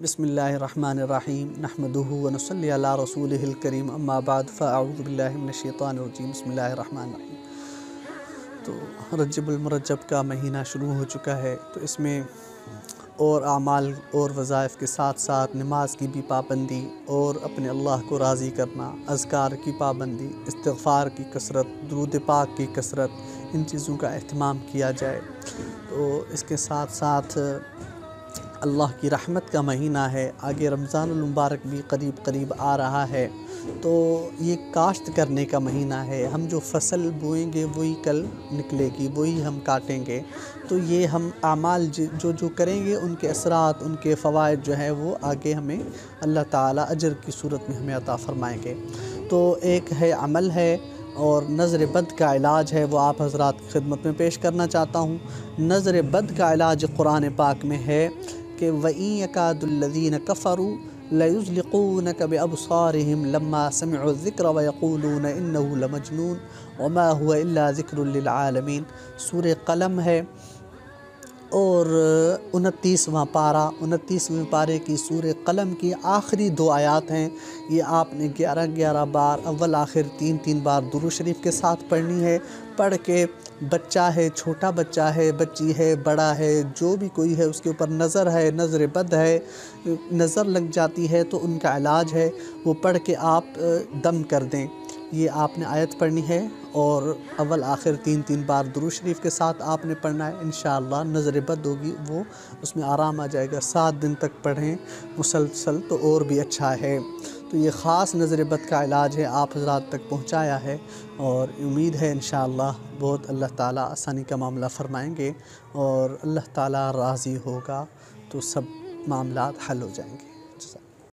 बिस्मिल्लाहिर्रहमानिर्रहीम नहमदुहु व नुसल्ली अला रसूलिहिल करीम अम्मा बाद फ़अऊज़ु बिल्लाहि मिनश्शैतानिर्रजीम बिस्मिल्लाहिर्रहमानिर्रहीम। तो रजबुल मुरज्जब का महीना शुरू हो चुका है, तो इसमें और आमाल और वज़ाइफ के साथ साथ नमाज की भी पाबंदी और अपने अल्लाह को राज़ी करना, अज़कार की पाबंदी, इस्तिग़फ़ार की कसरत, दुरूद पाक की कसरत, इन चीज़ों का एहतमाम किया जाए। तो इसके साथ साथ अल्लाह की रहमत का महीना है, आगे रमज़ानुल मुबारक भी करीब करीब आ रहा है, तो ये काश्त करने का महीना है। हम जो फसल बोएंगे वही कल निकलेगी, वही हम काटेंगे। तो ये हम आमाल जो जो करेंगे उनके असरात, उनके फ़वाइद जो है वो आगे हमें अल्लाह ताला अजर की सूरत में हमें अता फ़रमाएँगे। तो एक है अमल है और नज़र बद का इलाज है, वो आप हज़रात की खिदमत में पेश करना चाहता हूँ। नज़र बद का इलाज कुरान पाक में है कि वइन यकादुल्लज़ीन कफ़रू लयुज़्लिक़ूनक बिअब्सारिहिम लम्मा समिअु ज़िक्र व यक़ूलून इन्नहु लमजनून वमा हुवा इल्ला ज़िक्रुल लिल आलमीन। सूरह क़लम है और 29वां पारा, 29वें पारे की सूरह क़लम की आखिरी 2 आयात हैं। ये आपने 11-11 बार अव्वल आखिर 3-3 बार दुरूद शरीफ के साथ पढ़नी है। पढ़ के बच्चा है, छोटा बच्चा है, बच्ची है, बड़ा है, जो भी कोई है उसके ऊपर नज़र है, नज़र बद है, नज़र लग जाती है तो उनका इलाज है वो पढ़ के आप दम कर दें। ये आपने आयत पढ़नी है और अव्वल आखिर 3-3 बार दुरूद शरीफ के साथ आपने पढ़ना है। इंशाअल्लाह नज़र बद होगी वो उसमें आराम आ जाएगा। 7 दिन तक पढ़ें मुसलसल तो और भी अच्छा है। तो ये ख़ास नज़र बद का इलाज है, आप हज़रात तक पहुँचाया है और उम्मीद है इंशाअल्लाह बहुत अल्लाह ताला आसानी का मामला फ़रमाएँगे और अल्लाह ताला राज़ी होगा तो सब मामलात हल हो जाएंगे।